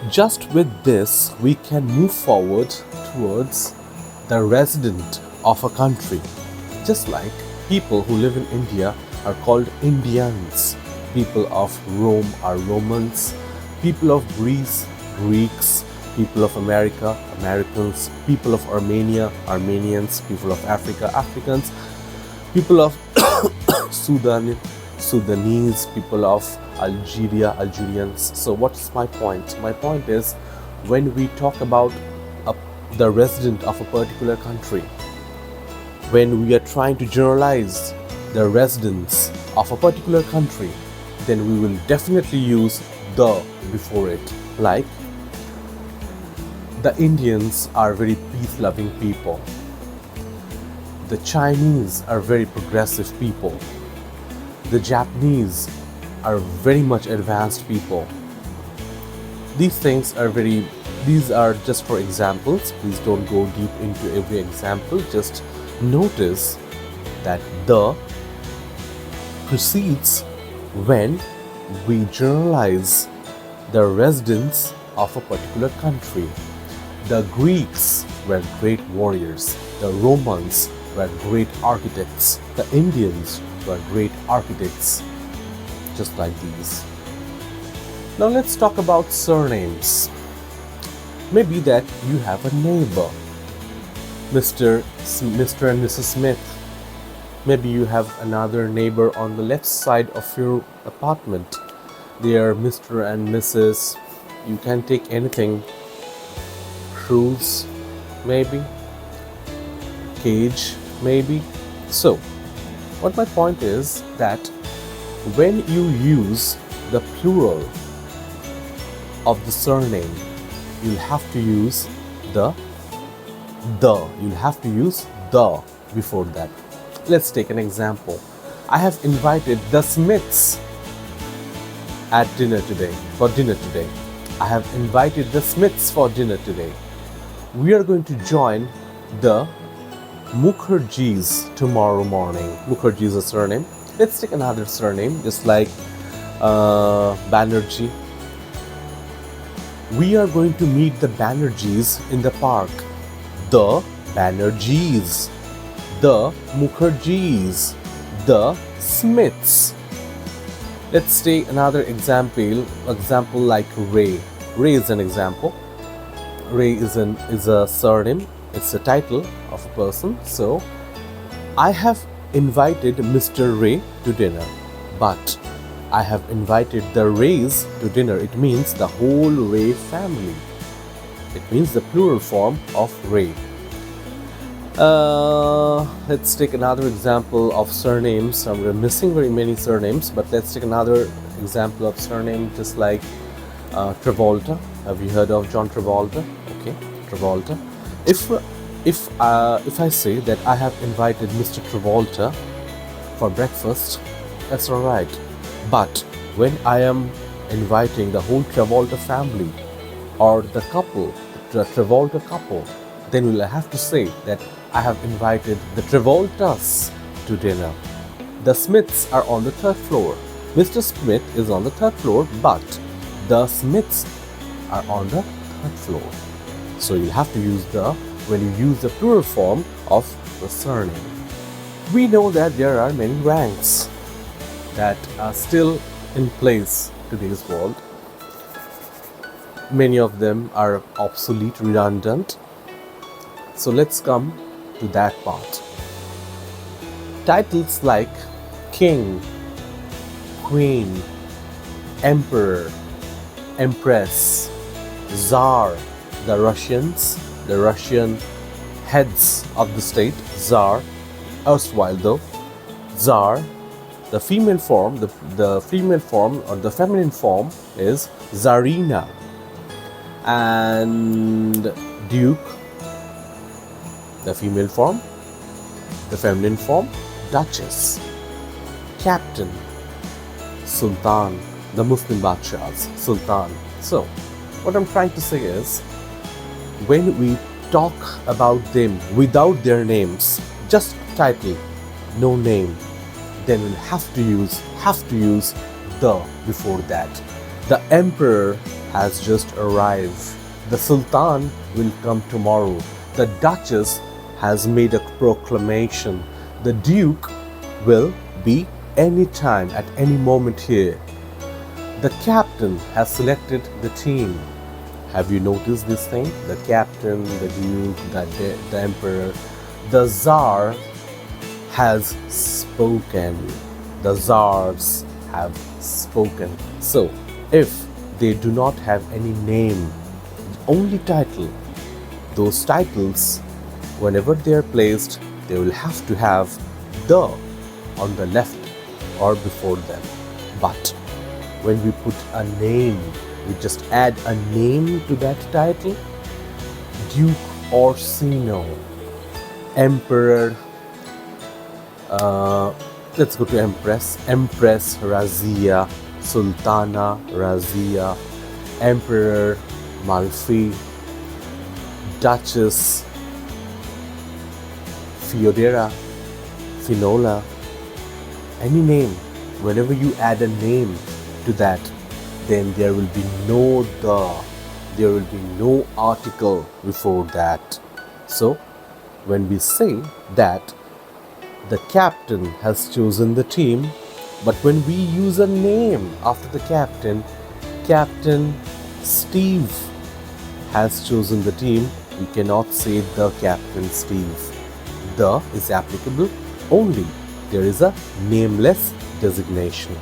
Just with this, we can move forward towards the resident of a country. Just like people who live in India are called Indians, people of Rome are Romans, people of Greece, Greeks, people of America, Americans, people of Armenia, Armenians, people of Africa, Africans, people of Sudan, Sudanese, people of Algeria, Algerians. So what's my point? My point is, when we talk about the resident of a particular country, when we are trying to generalize the residents of a particular country, then we will definitely use the before it. Like, the Indians are very peace-loving people. The Chinese are very progressive people. The Japanese are very much advanced people. These are just for examples. Please don't go deep into every example. Just notice that the precedes when we generalize the residents of a particular country. The Greeks were great warriors. The Romans were great architects. The Indians were great architects. Just like these. Now let's talk about surnames. Maybe that you have a neighbor, Mr. and Mrs. Smith. Maybe you have another neighbor on the left side of your apartment. They are Mr. and Mrs. You can take anything. Cruz, maybe. Cage, maybe. So, what my point is that when you use the plural of the surname, you'll have to use you'll have to use the before that. Let's take an example. I have invited the Smiths for dinner today. I have invited the Smiths for dinner today. We are going to join the Mukherjees tomorrow morning. Mukherjee is a surname. Let's take another surname, just like Banerjee. We are going to meet the Banerjees in the park. The Banerjees, the Mukherjees, the Smiths. Let's take another example like Ray. Ray is an example. Ray is a surname. It's a title of a person. So, I have invited Mr. Ray to dinner, but I have invited the Rays to dinner. It means the whole Ray family. It means the plural form of Ray. Let's take another example of surnames. We're missing very many surnames, but let's take another example of surname, just like Travolta. Have you heard of John Travolta? Okay, Travolta. If I say that I have invited Mr. Travolta for breakfast, that's all right. But when I am inviting the whole Travolta family or the couple, the Travolta couple, then we'll have to say that I have invited the Travoltas to dinner. The Smiths are on the third floor. Mr. Smith is on the third floor, but the Smiths are on the third floor. So you'll have to use the when you use the plural form of the surname. We know that there are many ranks that are still in place in today's world. Many of them are obsolete, redundant. So let's come to that part. Titles like king, queen, emperor, empress, czar, the Russian heads of the state, czar, erstwhile though, czar. The female form, the female form or the feminine form is Tsarina, and duke, the female form, the feminine form, duchess, captain, sultan, the Muslim Badshahs, sultan. So, what I'm trying to say is, when we talk about them without their names, just title, no name, then we'll have to use the before that. The emperor has just arrived. The Sultan will come tomorrow. The Duchess has made a proclamation. The Duke will be anytime, at any moment here. The captain has selected the team. Have you noticed this thing? The captain, the duke, the emperor, the czar has spoken. The czars have spoken. So, if they do not have any name, only title, those titles, whenever they are placed, they will have to have the on the left or before them. But when we put a name, we just add a name to that title. Duke Orsino, Emperor, let's go to Empress, Empress Razia, Sultana Razia, Emperor Malfi, Duchess Fiodera, Finola, any name. Whenever you add a name to that, then there will be no there will be no article before that. So when we say that the captain has chosen the team, but when we use a name after the captain, Captain Steve has chosen the team, we cannot say the Captain Steve. The is applicable only there is a nameless designation.